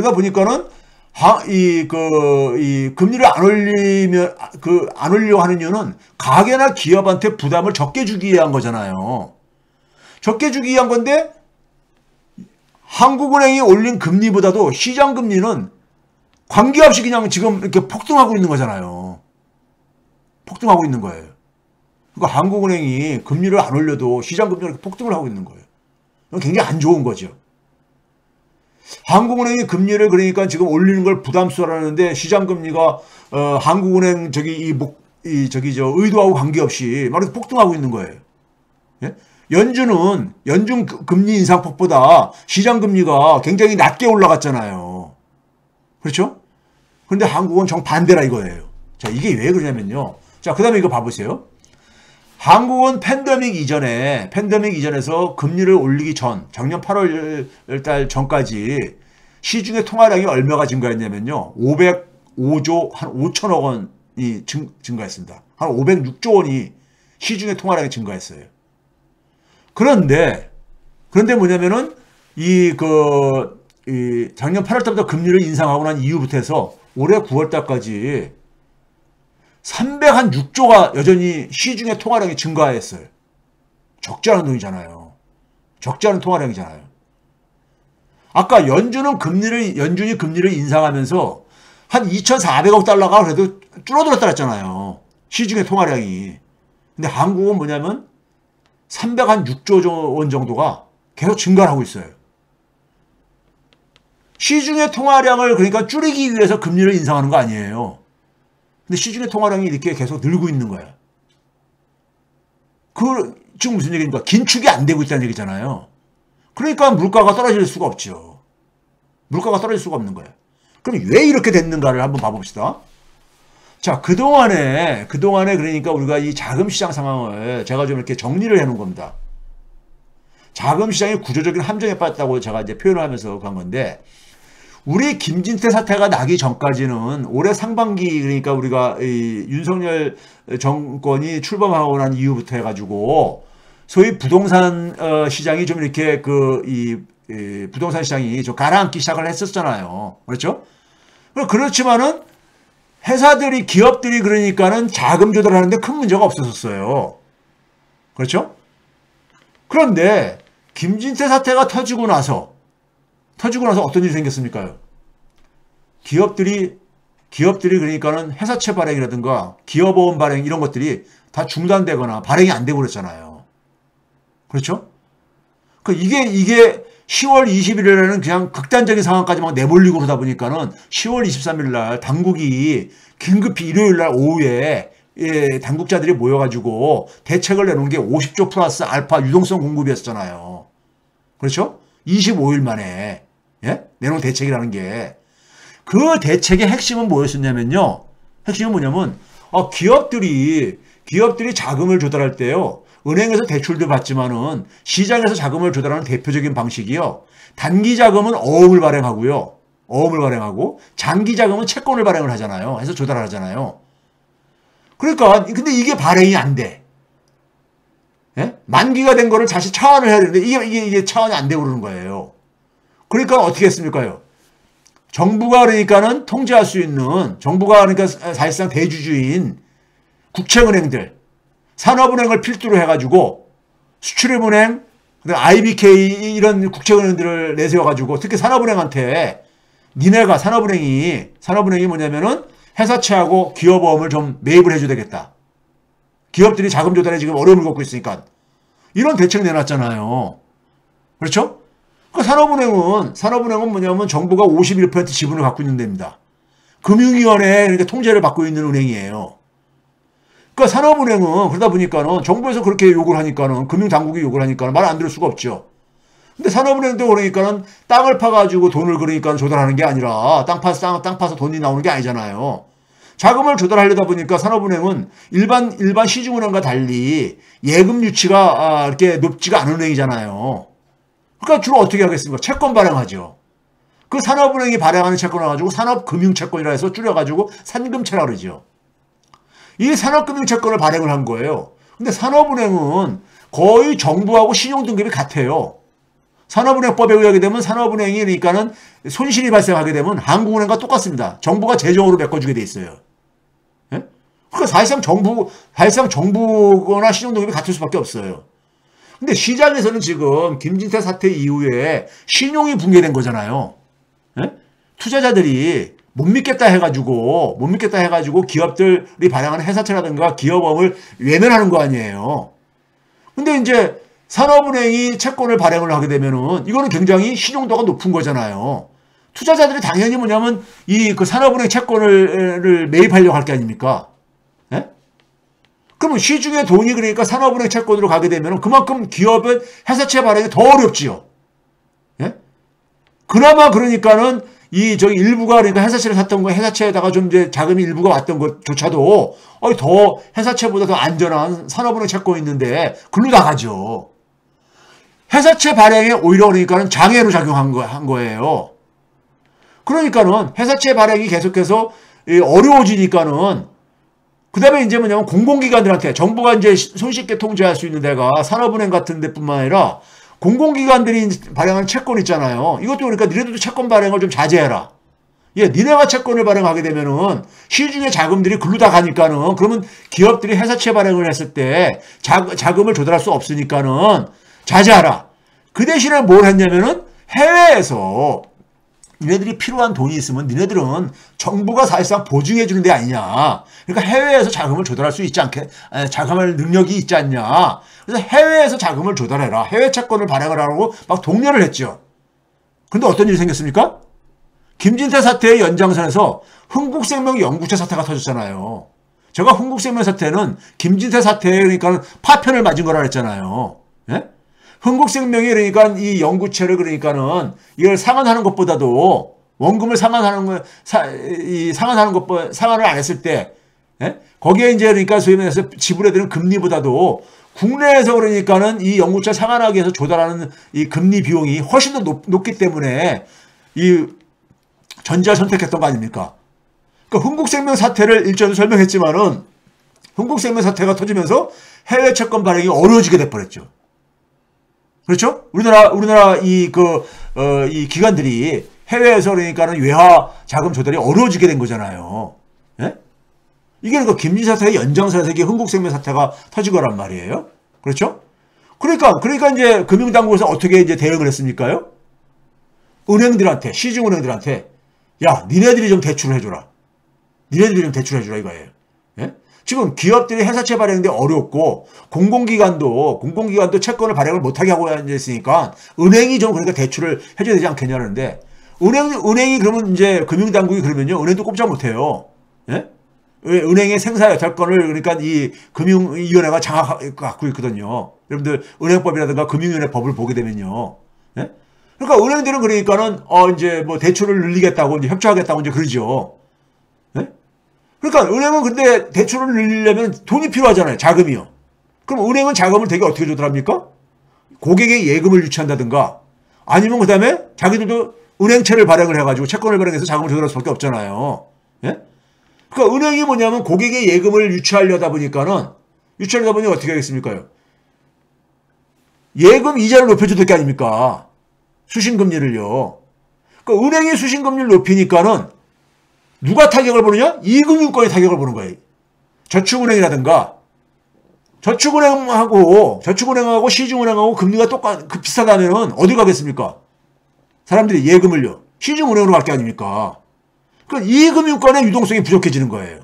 이 금리를 안 올리려고 하는 이유는 가계나 기업한테 부담을 적게 주기 위한 거잖아요. 적게 주기 위한 건데 한국은행이 올린 금리보다도 시장 금리는 관계없이 그냥 지금 이렇게 폭등하고 있는 거잖아요. 폭등하고 있는 거예요. 그러니까 한국은행이 금리를 안 올려도 시장 금리가 이렇게 폭등을 하고 있는 거예요. 굉장히 안 좋은 거죠. 한국은행이 금리를 그러니까 지금 올리는 걸 부담스러워하는데 시장금리가 한국은행 의도하고 관계없이 막 폭등하고 있는 거예요. 예? 연준 금리 인상폭보다 시장금리가 굉장히 낮게 올라갔잖아요. 그렇죠? 그런데 한국은 정반대라 이거예요. 자, 이게 왜 그러냐면요. 자, 그 다음에 이거 봐보세요. 한국은 팬데믹 이전에서 금리를 올리기 전, 작년 8월 달 전까지 시중의 통화량이 얼마가 증가했냐면요. 505조 한 5천억 원이 증가했습니다. 한 506조 원이 시중의 통화량이 증가했어요. 그런데 뭐냐면은 작년 8월 달부터 금리를 인상하고 난 이후부터 해서 올해 9월 달까지 306조가 여전히 시중의 통화량이 증가했어요. 적지 않은 돈이잖아요. 적지 않은 통화량이잖아요. 아까 연준이 금리를 인상하면서 한 2,400억 달러가 그래도 줄어들었다 했잖아요. 시중의 통화량이. 근데 한국은 뭐냐면 306조 원 정도가 계속 증가를 하고 있어요. 시중의 통화량을 그러니까 줄이기 위해서 금리를 인상하는 거 아니에요. 근데 시중의 통화량이 이렇게 계속 늘고 있는 거야. 지금 무슨 얘기입니까? 긴축이 안 되고 있다는 얘기잖아요. 그러니까 물가가 떨어질 수가 없죠. 물가가 떨어질 수가 없는 거야. 그럼 왜 이렇게 됐는가를 한번 봐봅시다. 자, 그동안에 그러니까 우리가 이 자금시장 상황을 제가 좀 이렇게 정리를 해 놓은 겁니다. 자금시장이 구조적인 함정에 빠졌다고 제가 이제 표현을 하면서 간 건데, 우리 김진태 사태가 나기 전까지는 올해 상반기 그러니까 우리가 이 윤석열 정권이 출범하고 난 이후부터 해가지고 소위 부동산 시장이 좀 이렇게 부동산 시장이 좀 가라앉기 시작을 했었잖아요. 그렇죠? 그렇지만은 기업들이 그러니까는 자금 조달하는데 큰 문제가 없었어요. 그렇죠? 그런데 김진태 사태가 터지고 나서 어떤 일이 생겼습니까? 기업들이 그러니까는 회사채 발행이라든가 기업보험 발행 이런 것들이 다 중단되거나 발행이 안 되고 그랬잖아요. 그렇죠? 이게 10월 21일에는 그냥 극단적인 상황까지 막 내몰리고 그러다 보니까는 10월 23일 날 당국이 긴급히 일요일 날 오후에 당국자들이 모여가지고 대책을 내놓은 게 50조 플러스 알파 유동성 공급이었잖아요. 그렇죠? 25일 만에 내놓은 대책이라는 게, 그 대책의 핵심은 뭐였었냐면요. 핵심은 뭐냐면 기업들이 자금을 조달할 때요, 은행에서 대출도 받지만은 시장에서 자금을 조달하는 대표적인 방식이요, 단기 자금은 어음을 발행하고 장기 자금은 채권을 발행을 하잖아요. 해서 조달을 하잖아요. 그러니까 근데 이게 발행이 안 돼. 만기가 된 거를 다시 차환을 해야 되는데 이게 차환이 안 되고 그러는 거예요. 그러니까 어떻게 했습니까요? 정부가 그러니까는 통제할 수 있는, 정부가 그러니까 사실상 대주주인 국채은행들, 산업은행을 필두로 해가지고 수출입은행, IBK 이런 국채은행들을 내세워가지고 특히 산업은행한테 산업은행이 뭐냐면은 회사채하고 기업보험을 좀 매입을 해줘야 되겠다. 기업들이 자금 조달에 지금 어려움을 겪고 있으니까 이런 대책 내놨잖아요. 그렇죠? 산업은행은 뭐냐면 정부가 51% 지분을 갖고 있는 데입니다. 금융위원회 그러니까 통제를 받고 있는 은행이에요. 그러니까 산업은행은 그러다 보니까는 정부에서 그렇게 요구를 하니까는 금융당국이 요구를 하니까는 말 안 들을 수가 없죠. 근데 산업은행도 그러니까는 땅을 파가지고 돈을 그러니까 조달하는 게 아니라 땅 파서 돈이 나오는 게 아니잖아요. 자금을 조달하려다 보니까 산업은행은 일반 시중은행과 달리 예금 유치가 이렇게 높지가 않은 은행이잖아요. 그러니까 주로 어떻게 하겠습니까? 채권 발행하죠. 그 산업은행이 발행하는 채권을 가지고 산업금융채권이라 해서 줄여가지고 산금채라 그러죠. 이 산업금융채권을 발행을 한 거예요. 근데 산업은행은 거의 정부하고 신용등급이 같아요. 산업은행법에 의하게 되면 산업은행이 그러니까는 손실이 발생하게 되면 한국은행과 똑같습니다. 정부가 재정으로 메꿔주게 돼 있어요. 예? 그러니까 사실상 정부거나 신용등급이 같을 수밖에 없어요. 근데 시장에서는 지금 김진태 사태 이후에 신용이 붕괴된 거잖아요. 예? 투자자들이 못 믿겠다 해가지고 기업들이 발행하는 회사채라든가 기업업을 외면하는 거 아니에요. 근데 이제 산업은행이 채권을 발행을 하게 되면은 이거는 굉장히 신용도가 높은 거잖아요. 투자자들이 당연히 뭐냐면 그 산업은행 채권을 매입하려고 할 게 아닙니까? 예? 그러면 시중에 돈이 그러니까 산업은행 채권으로 가게 되면은 그만큼 기업의 회사채 발행이 더 어렵지요. 예? 그나마 그러니까는 일부가 그러니까 회사채를 샀던 거 회사채에다가 좀 이제 자금이 일부가 왔던 것조차도 더 회사채보다 더 안전한 산업은행 채권이 있는데 글로 나가죠. 회사채 발행에 오히려 그러니까는 장애로 작용한 거예요. 그러니까는 회사채 발행이 계속해서 어려워지니까는 그다음에 이제 뭐냐면 공공기관들한테 정부가 이제 손쉽게 통제할 수 있는 데가 산업은행 같은 데뿐만 아니라 공공기관들이 발행하는 채권 있잖아요. 이것도 그러니까 니네들도 채권 발행을 좀 자제해라. 예, 니네가 채권을 발행하게 되면은 시중에 자금들이 글로 다 가니까는 그러면 기업들이 회사채 발행을 했을 때 자금을 조달할 수 없으니까는 자제하라. 그 대신에 뭘 했냐면은 해외에서 니네들이 필요한 돈이 있으면 니네들은 정부가 사실상 보증해 주는 데 아니냐. 그러니까 해외에서 자금을 조달할 수 있지 않게, 자금할 능력이 있지 않냐. 그래서 해외에서 자금을 조달해라. 해외 채권을 발행을 하라고 막 독려를 했죠. 그런데 어떤 일이 생겼습니까? 김진태 사태의 연장선에서 흥국생명 영구채 사태가 터졌잖아요. 제가 흥국생명 사태는 김진태 사태에 그러니까 파편을 맞은 거라 그랬잖아요. 예? 흥국생명이 그러니까 이 영구채를 그러니까는 이걸 상환하는 것보다도 원금을 상환하는 상환을 안 했을 때, 예? 거기에 이제 그러니까 소위 말해서 지불해야 되는 금리보다도 국내에서 그러니까는 이 영구채 상환하기 위해서 조달하는 이 금리 비용이 훨씬 더 높기 때문에 이 전자를 선택했던 거 아닙니까? 그러니까 흥국생명 사태를 일전에 설명했지만은 흥국생명 사태가 터지면서 해외 채권 발행이 어려워지게 돼버렸죠. 그렇죠? 우리나라 이 기관들이 해외에서 그러니까는 외화 자금 조달이 어려워지게 된 거잖아요. 예? 이게 그 김진태 사태의 연장선에서 이게 흥국생명 사태가 터진 거란 말이에요. 그렇죠? 그러니까 이제 금융당국에서 어떻게 이제 대응을 했습니까요? 은행들한테, 시중은행들한테, 야, 니네들이 좀 대출을 해줘라. 이거예요. 예? 지금 기업들이 회사채 발행인데 어렵고, 공공기관도 채권을 발행을 못하게 하고 앉아있으니까, 은행이 좀 그러니까 대출을 해줘야 되지 않겠냐는데, 은행이 그러면 이제 금융당국이 그러면요, 은행도 꼼짝 못해요. 예? 은행의 생사 여탈권을 그러니까 이 금융위원회가 장악하고 있거든요. 여러분들 은행법이라든가 금융위원회 법을 보게 되면요. 예? 그러니까 은행들은 그러니까는 이제 뭐 대출을 늘리겠다고 이제 협조하겠다고 이제 그러죠. 예? 그러니까 은행은 근데 대출을 늘리려면 돈이 필요하잖아요. 자금이요. 그럼 은행은 자금을 되게 어떻게 조달합니까? 고객의 예금을 유치한다든가 아니면 그다음에 자기들도 은행채를 발행을 해가지고 채권을 발행해서 자금을 조달할 수밖에 없잖아요. 예? 그러니까 은행이 뭐냐면 고객의 예금을 유치하려다 보니 어떻게 하겠습니까? 예금 이자를 높여줘야 될 게 아닙니까? 수신금리를요. 그러니까 은행이 수신금리를 높이니까는 누가 타격을 보느냐? 이금융권이 타격을 보는 거예요. 저축은행이라든가 저축은행하고 시중은행하고 금리가 비슷하다면은 어디 가겠습니까? 사람들이 예금을요. 시중은행으로 갈 게 아닙니까? 그러니까 이금융권의 유동성이 부족해지는 거예요.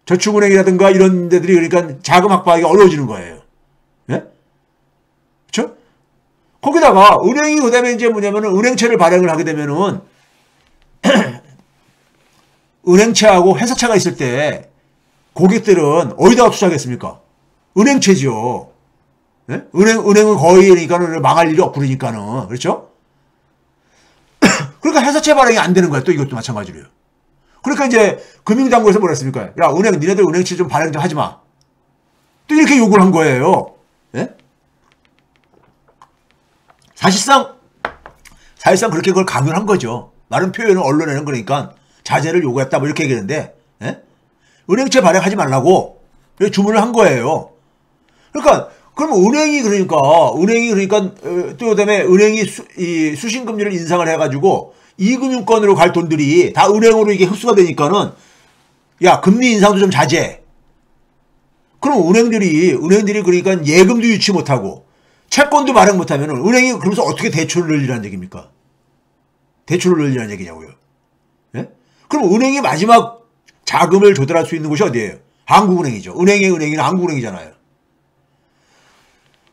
저축은행이라든가 이런 데들이 그러니까 자금 확보하기가 어려워지는 거예요. 예? 그렇죠? 거기다가 은행이 그다음에 이제 뭐냐면은 은행채를 발행을 하게 되면은 은행채하고 회사채가 있을 때 고객들은 어디다가 투자하겠습니까? 은행채죠. 네? 은행은 거의 그러니까는 망할 일이 없고 그러니까는 그렇죠? 그러니까 회사채 발행이 안 되는 거야. 또 이것도 마찬가지로요. 그러니까 이제 금융당국에서 뭐라 했습니까? 야, 니네들 은행채 좀 발행 좀 하지 마. 또 이렇게 요구를 한 거예요. 예? 사실상 그렇게 그걸 강요한 거죠. 다른 표현은 언론에는 그러니까 자제를 요구했다 뭐 이렇게 얘기하는데, 예? 은행채 발행하지 말라고 주문을 한 거예요. 그러니까 그럼 은행이 그러니까 또 그다음에 은행이 수신금리를 인상을 해가지고 이금융권으로 갈 돈들이 다 은행으로 이게 흡수가 되니까는 야, 금리 인상도 좀 자제. 그럼 은행들이 그러니까 예금도 유치 못하고 채권도 발행 못하면 은행이 그러면서 어떻게 대출을 늘리라는 얘기입니까? 대출을 늘리라는 얘기냐고요. 예? 그럼 은행이 마지막 자금을 조달할 수 있는 곳이 어디예요? 한국은행이죠. 은행의 은행이는 한국은행이잖아요.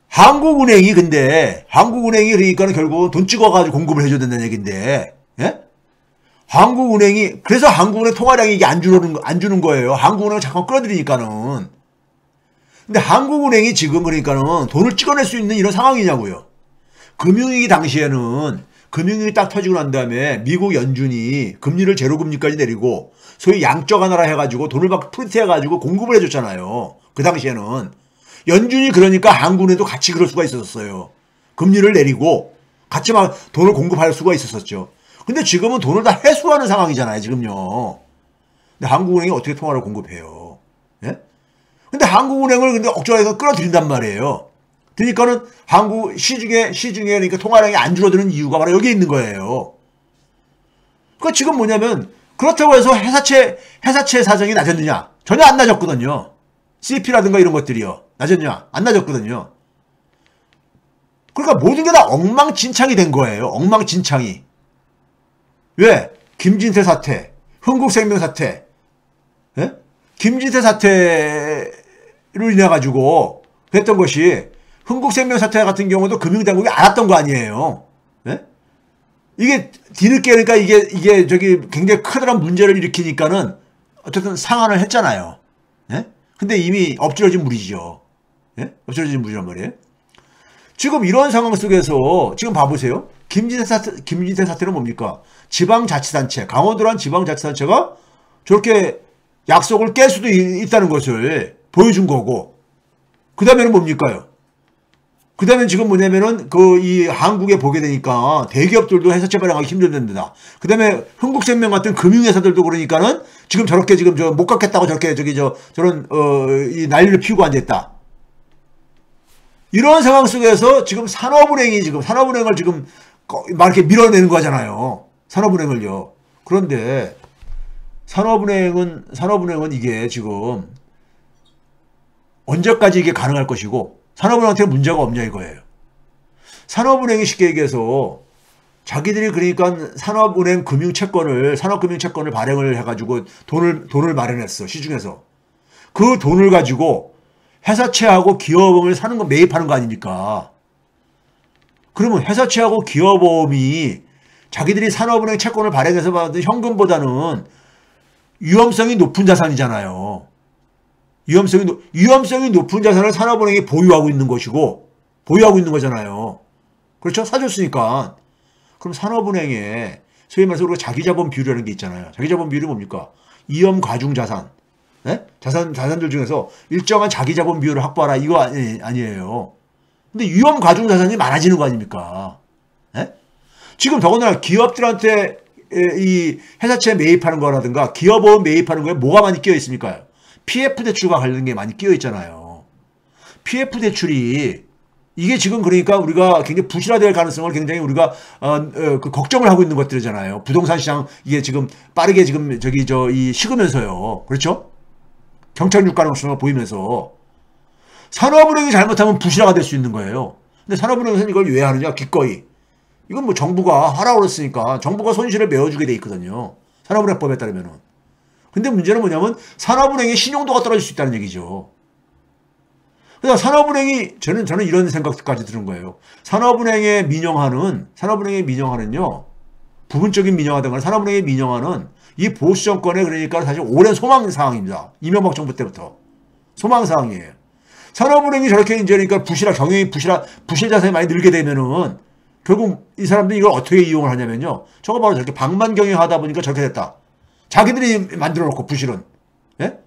한국은행이 그러니까 결국 돈 찍어가지고 공급을 해줘야 된다는 얘기인데, 예? 그래서 한국은행 통화량이 이게 안 주는 거예요. 한국은행을 잠깐 끌어들이니까는. 근데 한국은행이 지금 그러니까는 돈을 찍어낼 수 있는 이런 상황이냐고요. 금융위기 당시에는 금융위기 딱 터지고 난 다음에 미국 연준이 금리를 제로금리까지 내리고 소위 양적 완화라 해가지고 돈을 막 프린트해가지고 공급을 해줬잖아요. 그 당시에는. 연준이 그러니까 한국은행도 같이 그럴 수가 있었어요. 금리를 내리고 같이 막 돈을 공급할 수가 있었었죠. 근데 지금은 돈을 다 회수하는 상황이잖아요. 지금요. 근데 한국은행이 어떻게 통화를 공급해요? 예? 근데 한국은행을 근데 억지로 해서 끌어들인단 말이에요. 그러니까는 시중에 그러니까 통화량이 안 줄어드는 이유가 바로 여기에 있는 거예요. 그러니까 지금 뭐냐면 그렇다고 해서 회사채 사정이 낮았느냐? 전혀 안 낮았거든요. CP라든가 이런 것들이요. 낮았냐? 안 낮았거든요. 그러니까 모든 게 다 엉망진창이 된 거예요. 엉망진창이. 왜? 김진태 사태, 흥국생명 사태, 예? 김진태 사태로 인해 가지고 했던 것이 흥국생명 사태 같은 경우도 금융당국이 알았던 거 아니에요. 예? 이게 뒤늦게 그러니까 이게 저기 굉장히 크다란 문제를 일으키니까는 어쨌든 상환을 했잖아요. 예? 근데 이미 엎질러진 물이죠. 예? 엎질러진 물이란 말이에요. 지금 이런 상황 속에서 지금 봐보세요. 김진태 사태는 뭡니까? 지방자치단체, 강원도란 지방자치단체가 저렇게 약속을 깰 수도 있다는 것을 보여준 거고, 그 다음에는 뭡니까요? 그 다음에 지금 뭐냐면은 이 한국에 보게 되니까 대기업들도 회사채 발행하기 힘들답니다. 그 다음에 흥국생명 같은 금융회사들도 그러니까는 지금 저렇게 지금 못 갚겠다고 저렇게 저런 이 난리를 피우고 앉아있다. 이런 상황 속에서 지금 산업은행을 지금 막 이렇게 밀어내는 거잖아요. 산업은행을요. 그런데 산업은행은 이게 지금 언제까지 이게 가능할 것이고 산업은행한테 문제가 없냐 이거예요. 산업은행이 쉽게 얘기해서 자기들이 그러니까 산업금융채권을 발행을 해가지고 돈을 마련했어. 시중에서. 그 돈을 가지고 회사채하고 기업음을 매입하는 거 아닙니까? 그러면 회사채하고 기업음이 자기들이 산업은행 채권을 발행해서 받은 현금보다는 위험성이 높은 자산이잖아요. 위험성이 높은 자산을 산업은행이 보유하고 있는 거잖아요. 그렇죠? 사줬으니까. 그럼 산업은행에 소위 말해서 우리가 자기자본 비율이라는 게 있잖아요. 자기자본 비율이 뭡니까? 위험 과중 자산. 네? 자산들 중에서 일정한 자기자본 비율을 확보하라. 이거 아니에요. 근데 위험 과중 자산이 많아지는 거 아닙니까? 네? 지금 더군다나 기업들한테 이 회사채 매입하는 거라든가 기업보험 매입하는 거에 뭐가 많이 끼어 있습니까? PF 대출과 관련된 게 많이 끼어 있잖아요. PF 대출이 이게 지금 그러니까 우리가 굉장히 부실화될 가능성을 굉장히 우리가 걱정을 하고 있는 것들이잖아요. 부동산 시장 이게 지금 빠르게 지금 이 식으면서요. 그렇죠? 경착륙 가능성을 보이면서 산업은행이 잘못하면 부실화가 될 수 있는 거예요. 근데 산업은행에서는 이걸 왜 하느냐? 기꺼이. 이건 뭐 정부가 하라고 그랬으니까 정부가 손실을 메워주게 돼 있거든요. 산업은행법에 따르면은. 근데 문제는 뭐냐면 산업은행의 신용도가 떨어질 수 있다는 얘기죠. 그래서 산업은행이 저는 이런 생각까지 드는 거예요. 산업은행의 민영화는요. 부분적인 민영화든 산업은행의 민영화는 이 보수 정권의 그러니까 사실 오랜 소망 사항입니다. 이명박 정부 때부터 소망 사항이에요. 산업은행이 저렇게 이제 그러니까 경영이 부실 자산이 많이 늘게 되면은 결국 이 사람들이 이걸 어떻게 이용을 하냐면요. 저거 바로 저렇게 방만 경영하다 보니까 저렇게 됐다. 자기들이 만들어 놓고 부실은. 예?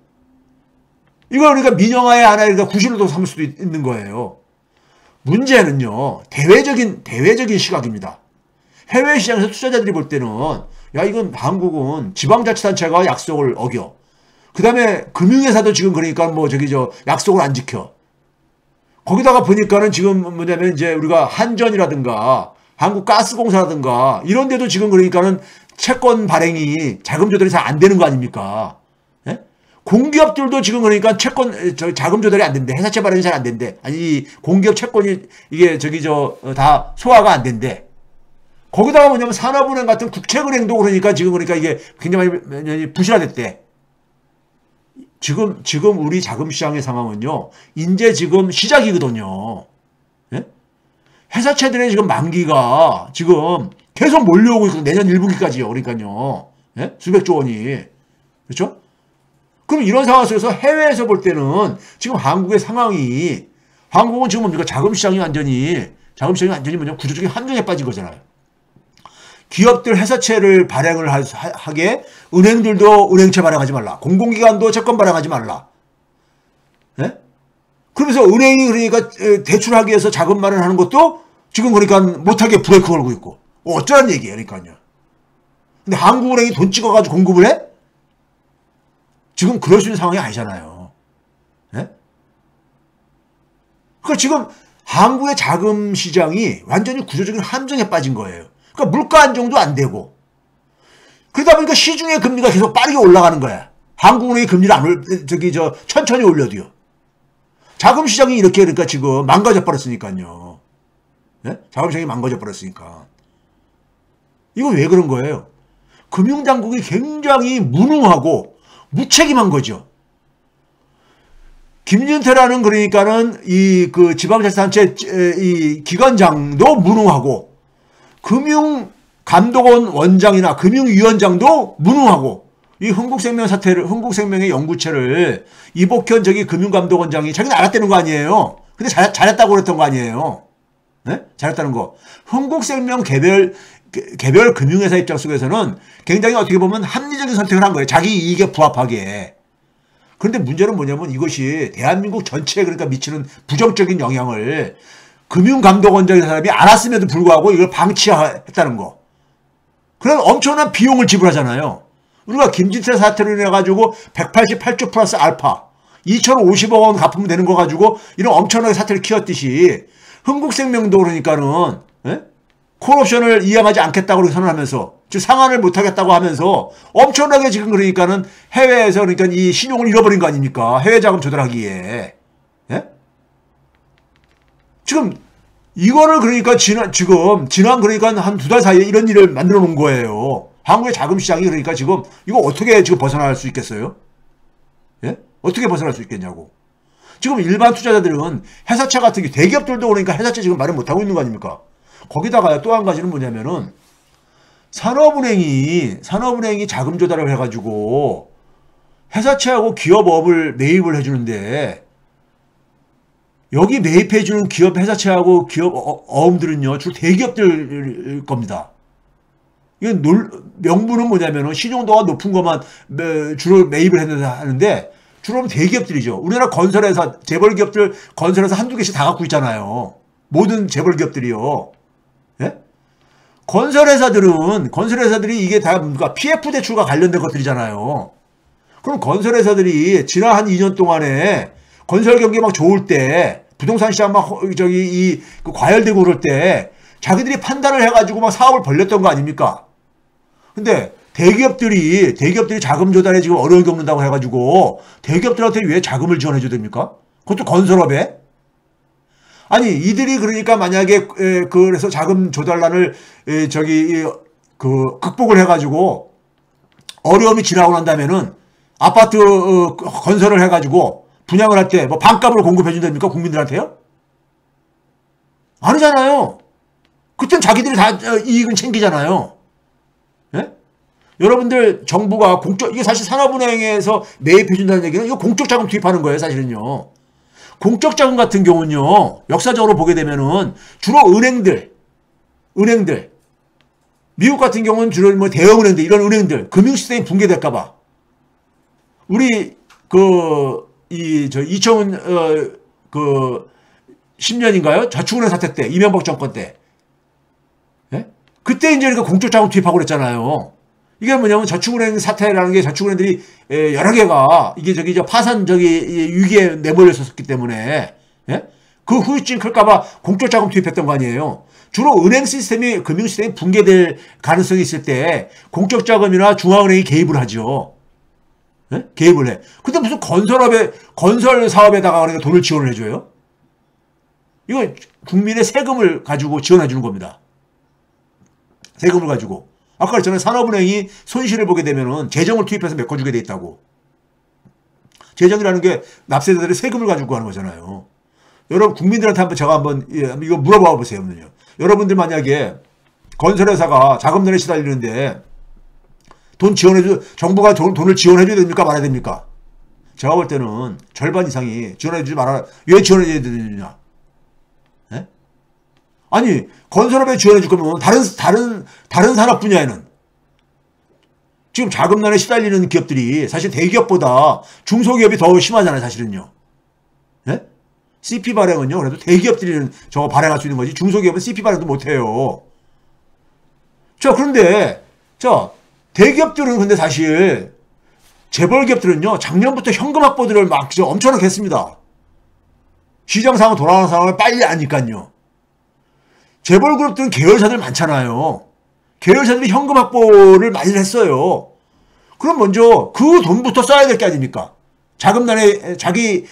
이걸 그러니까 민영화의 하나의 그러니까 구실로도 삼을 수도 있는 거예요. 문제는요. 대외적인 시각입니다. 해외 시장에서 투자자들이 볼 때는 야 이건 한국은 지방자치단체가 약속을 어겨. 그 다음에 금융회사도 지금 그러니까 뭐 약속을 안 지켜. 거기다가 보니까는 지금 뭐냐면 이제 우리가 한전이라든가 한국가스공사라든가 이런 데도 지금 그러니까는 채권 발행이 자금 조달이 잘 안 되는 거 아닙니까? 예? 공기업들도 지금 그러니까 자금 조달이 안 된대. 회사채 발행이 잘 안 된대. 아니 공기업 채권이 이게 다 소화가 안 된대. 거기다가 뭐냐면 산업은행 같은 국책은행도 그러니까 지금 그러니까 이게 굉장히 많이 부실화됐대. 지금 우리 자금시장의 상황은요, 이제 지금 시작이거든요. 예? 회사채들의 지금 만기가 지금 계속 몰려오고 있고, 내년 1분기까지요. 그러니까요. 예? 수백조 원이. 그렇죠? 그럼 이런 상황 속에서 해외에서 볼 때는 지금 한국은 지금 뭡니까? 자금시장이 완전히 뭐냐? 구조적인 함정에 빠진 거잖아요. 기업들 회사채를 발행을 하게 은행들도 은행채 발행하지 말라. 공공기관도 채권 발행하지 말라. 예? 그러면서 은행이 그러니까 대출하기 위해서 자금 마련하는 것도 지금 그러니까 못하게 브레이크 걸고 있고. 어쩌란 얘기예요. 그러니까요. 근데 한국은행이 돈 찍어가지고 공급을 해? 지금 그럴 수 있는 상황이 아니잖아요. 예? 그러니까 지금 한국의 자금 시장이 완전히 구조적인 함정에 빠진 거예요. 그러니까 물가 안정도 안 되고 그러다 보니까 시중의 금리가 계속 빠르게 올라가는 거야. 한국은행이 금리를 천천히 올려도요. 자금시장이 이렇게 그러니까 지금 망가져 버렸으니까요. 예? 자금시장이 망가져 버렸으니까. 이거 왜 그런 거예요? 금융당국이 굉장히 무능하고 무책임한 거죠. 김진태라는 그러니까는 그 지방자치단체 이 기관장도 무능하고 금융감독원 원장이나 금융위원장도 무능하고 이 흥국생명의 연구체를 이복현 금융감독원장이 자기는 알았다는 거 아니에요. 근데 잘했다고 그랬던 거 아니에요. 네? 잘했다는 거. 흥국생명 개별 금융회사 입장 속에서는 굉장히 어떻게 보면 합리적인 선택을 한 거예요. 자기 이익에 부합하게. 그런데 문제는 뭐냐면 이것이 대한민국 전체에 그러니까 미치는 부정적인 영향을 금융감독원장인 사람이 알았음에도 불구하고 이걸 방치했다는 거. 그런 엄청난 비용을 지불하잖아요. 우리가 김진태 사태로 인해가지고 188조 플러스 알파 2,050억 원 갚으면 되는 거 가지고 이런 엄청나게 사태를 키웠듯이 흥국생명도 그러니까는 콜옵션을 이행하지 않겠다고 그렇게 선언하면서 즉 상환을 못하겠다고 하면서 엄청나게 지금 그러니까는 해외에서 그러니까 이 신용을 잃어버린 거 아닙니까? 해외 자금 조달하기에. 예? 지금 이거를 그러니까 지난 그러니까 한 2달 사이에 이런 일을 만들어 놓은 거예요. 한국의 자금 시장이 그러니까 지금 이거 어떻게 지금 벗어날 수 있겠어요? 예? 어떻게 벗어날 수 있겠냐고. 지금 일반 투자자들은 회사채 같은 게 대기업들도 그러니까 회사채 지금 마련 못 하고 있는 거 아닙니까? 거기다가 또 한 가지는 뭐냐면은 산업은행이 자금 조달을 해가지고 회사채하고 기업업을 매입을 해주는데 여기 매입해주는 기업 회사채하고 기업 어음들은요 주로 대기업들 겁니다. 이건 명분은 뭐냐면은 신용도가 높은 것만 주로 매입을 하는데 주로 대기업들이죠. 우리나라 건설회사 재벌기업들 건설회사 한두 개씩 다 갖고 있잖아요. 모든 재벌기업들이요. 예? 건설회사들이 이게 다 뭔가 PF 대출과 관련된 것들이잖아요. 그럼 건설회사들이 지난 한 2년 동안에 건설 경기 막 좋을 때 부동산 시장 막 그 과열되고 그럴 때 자기들이 판단을 해가지고 막 사업을 벌렸던 거 아닙니까? 근데 대기업들이 자금 조달에 지금 어려움을 겪는다고 해가지고 대기업들한테 왜 자금을 지원해줘야 됩니까? 그것도 건설업에? 아니 이들이 그러니까 만약에 그래서 자금 조달난을 극복을 해가지고 어려움이 지나고 난 다음에는 아파트 건설을 해가지고 분양을 할 때 뭐 반값으로 공급해 준답니까? 국민들한테요? 아니잖아요. 그땐 자기들이 다 이익은 챙기잖아요. 예? 여러분들 정부가 이게 사실 산업은행에서 매입해 준다는 얘기는 이거 공적 자금 투입하는 거예요, 사실은요. 공적 자금 같은 경우는요, 역사적으로 보게 되면은 주로 은행들, 미국 같은 경우는 주로 뭐 대형은행들, 이런 은행들, 금융시스템이 붕괴될까봐. 우리, 10년인가요? 저축은행 사태 때, 이명박 정권 때. 예? 그때 이제 그러니까 공적 자금 투입하고 그랬잖아요. 이게 뭐냐면 저축은행 사태라는 게 저축은행들이 여러 개가 이게 파산 위기에 내몰렸었기 때문에, 예? 그 후유증이 클까봐 공적 자금 투입했던 거 아니에요. 주로 은행 시스템이, 금융 시스템이 붕괴될 가능성이 있을 때 공적 자금이나 중앙은행이 개입을 하죠. 예? 개입을 해. 근데 무슨 건설 사업에다가 그러니까 돈을 지원을 해줘요? 이거 국민의 세금을 가지고 지원해 주는 겁니다. 세금을 가지고. 아까 그랬잖아요. 산업은행이 손실을 보게 되면은 재정을 투입해서 메꿔주게 돼 있다고. 재정이라는 게 납세자들의 세금을 가지고 하는 거잖아요. 여러분, 국민들한테 제가 한번 이거 물어봐 보세요. 여러분들 만약에 건설회사가 자금난에 시달리는데 정부가 돈을 지원해줘야 됩니까? 말아야 됩니까? 제가 볼 때는 절반 이상이 지원해주지 말아라. 왜 지원해줘야 되느냐? 예? 아니, 건설업에 지원해줄 거면 다른 산업 분야에는 지금 자금난에 시달리는 기업들이 사실 대기업보다 중소기업이 더 심하잖아요, 사실은요. 예? CP 발행은요, 그래도 대기업들이 저거 발행할 수 있는 거지, 중소기업은 CP 발행도 못해요. 그런데, 대기업들은 근데 사실, 재벌기업들은요, 작년부터 현금 확보들을 막 엄청나게 했습니다. 시장 상황 돌아가는 상황을 빨리 아니까요. 재벌그룹들은 계열사들 많잖아요. 계열사들이 현금 확보를 많이 했어요. 그럼 먼저 그 돈부터 써야 될 게 아닙니까? 자금난에, 자기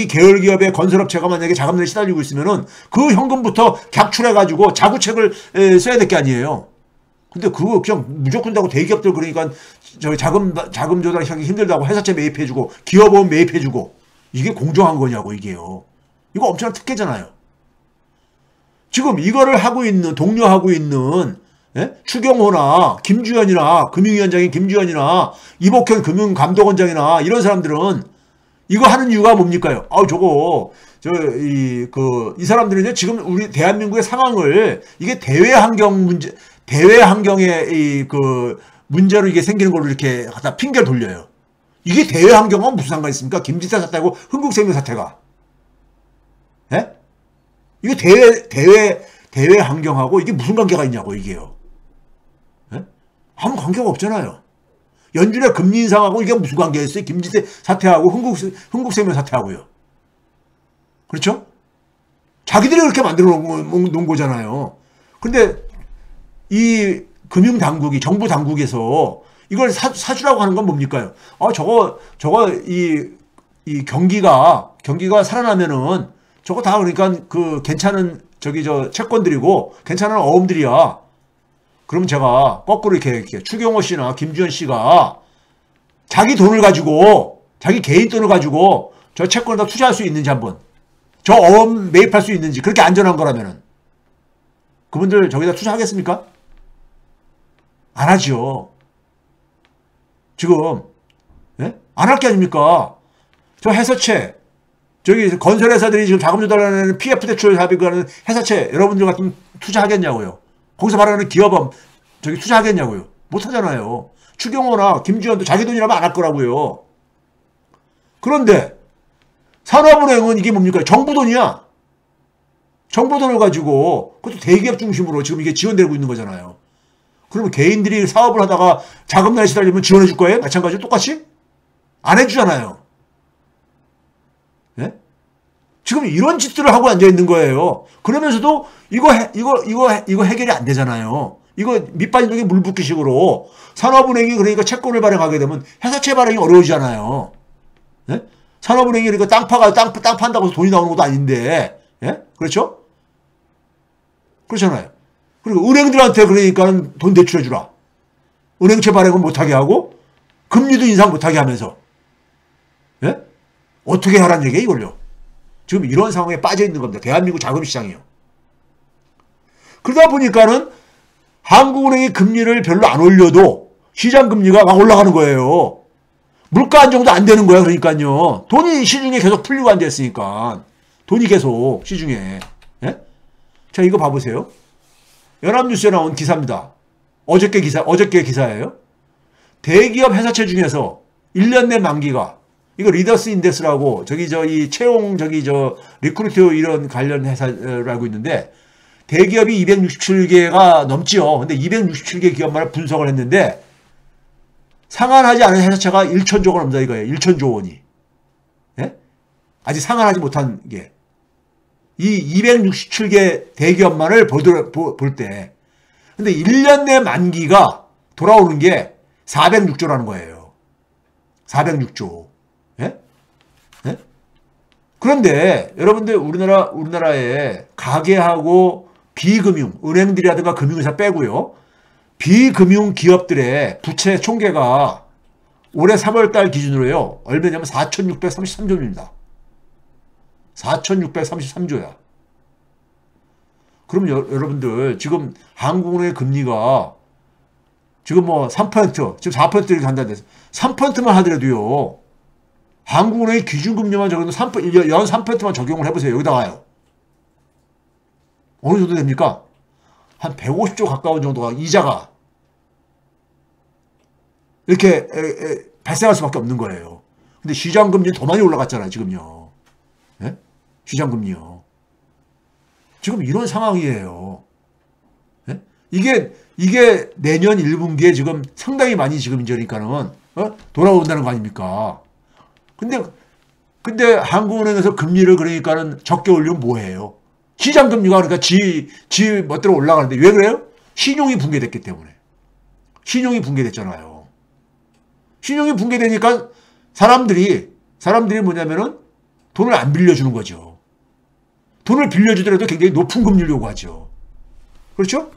계열기업의 건설업체가 만약에 자금난에 시달리고 있으면은 그 현금부터 객출해가지고 자구책을 써야 될 게 아니에요. 근데 그거 그냥 무조건 다고 대기업들 그러니까 자금 조달하기 힘들다고 회사채 매입해주고 기업보험 매입해주고 이게 공정한 거냐고 이게요. 이거 엄청난 특혜잖아요. 지금 이거를 독려하고 있는 예? 추경호나 김주현이나 금융위원장인 김주현이나 이복현 금융감독원장이나 이런 사람들은 이거 하는 이유가 뭡니까요? 이 사람들은요, 지금 우리 대한민국의 상황을 이게 대외 환경의 문제로 이게 생기는 걸로 이렇게 갖다 핑계를 돌려요. 이게 대외 환경과 무슨 상관이 있습니까? 김지태 사태하고 흥국생명 사태가. 예? 이거 대외 환경하고 이게 무슨 관계가 있냐고, 이게요. 예? 아무 관계가 없잖아요. 연준의 금리 인상하고 이게 무슨 관계가 있어요? 김지태 사태하고 흥국생명 사태하고요. 그렇죠? 자기들이 그렇게 만들어 놓은 거잖아요. 근데 이 금융당국이, 정부 당국에서 이걸 사주라고 하는 건 뭡니까요? 이 경기가 살아나면은 저거 다 그러니까 괜찮은 채권들이고 괜찮은 어음들이야. 그럼 제가 거꾸로 이렇게 추경호 씨나 김주현 씨가 자기 돈을 가지고, 자기 개인 돈을 가지고 저 채권에다 투자할 수 있는지 한번, 저 어음 매입할 수 있는지, 그렇게 안전한 거라면은 그분들 저기다 투자하겠습니까? 안 하죠. 지금 예? 안 할 게 아닙니까? 저 회사채, 건설회사들이 지금 자금 조달하는 PF 대출 사업이 하는 회사채 여러분들 같으면 투자하겠냐고요. 거기서 말하는 기업은 투자하겠냐고요. 못 하잖아요. 추경호나 김주현도 자기 돈이라면 안 할 거라고요. 그런데 산업은행은 이게 뭡니까? 정부 돈이야. 정부 돈을 가지고 그것도 대기업 중심으로 지금 이게 지원되고 있는 거잖아요. 그러면 개인들이 사업을 하다가 자금난에 시달리면 지원해 줄 거예요? 마찬가지로 똑같이? 안 해주잖아요. 예? 지금 이런 짓들을 하고 앉아 있는 거예요. 그러면서도 이거 해결이 안 되잖아요. 이거 밑빠진 독에 물 붓기 식으로 산업은행이 그러니까 채권을 발행하게 되면 회사채 발행이 어려워지잖아요. 예? 산업은행이 그러니까 땅 판다고 해서 돈이 나오는 것도 아닌데, 예? 그렇죠? 그렇잖아요. 그리고 은행들한테 그러니까 돈 대출해주라. 은행채 발행은 못하게 하고 금리도 인상 못하게 하면서, 예? 어떻게 하라는 얘기예요, 이걸요? 지금 이런 상황에 빠져 있는 겁니다. 대한민국 자금시장이요. 그러다 보니까는 한국은행이 금리를 별로 안 올려도 시장 금리가 막 올라가는 거예요. 물가 안정도 안 되는 거야. 그러니까요. 돈이 시중에 계속 풀리고 앉아있으니까. 돈이 계속 시중에. 예? 자, 이거 봐보세요. 연합뉴스에 나온 기사입니다. 어저께 기사예요. 대기업 회사채 중에서 1년 내 만기가, 이거 리더스 인덱스라고, 이 채용, 리크루트 이런 관련 회사를 알고 있는데, 대기업이 267개가 넘지요. 근데 267개 기업만을 분석을 했는데, 상한하지 않은 회사채가 1,000조가 넘는다 이거예요. 1,000조 원이. 예? 아직 상한하지 못한 게. 이 267개 대기업만을 볼 때. 근데 1년 내 만기가 돌아오는 게 406조라는 거예요. 406조. 예? 예? 그런데 여러분들 우리나라에 가계하고 비금융, 은행들이라든가 금융회사 빼고요. 비금융 기업들의 부채 총계가 올해 3월달 기준으로요. 얼마냐면 4,633조입니다. 4,633조야. 그럼 여러분들 지금 한국은행의 금리가 지금 뭐 3%, 지금 4% 이렇게 간다는데 3%만 하더라도요. 한국은행의 기준금리만 적어도 연 3%만 적용을 해보세요. 여기다가요. 어느 정도 됩니까? 한 150조 가까운 정도가 이자가 이렇게 발생할 수밖에 없는 거예요. 근데 시장금리는 더 많이 올라갔잖아요. 지금요. 네? 시장금리요. 지금 이런 상황이에요. 네? 이게 내년 1분기에 지금 상당히 많이 지금 이제니까는 돌아온다는 거 아닙니까? 근데 한국은행에서 금리를 그러니까는 적게 올리면 뭐해요? 시장금리가 그러니까 지 멋대로 올라가는데 왜 그래요? 신용이 붕괴됐기 때문에. 신용이 붕괴됐잖아요. 신용이 붕괴되니까 사람들이 뭐냐면은 돈을 안 빌려주는 거죠. 돈을 빌려주더라도 굉장히 높은 금리를 요구하죠. 그렇죠?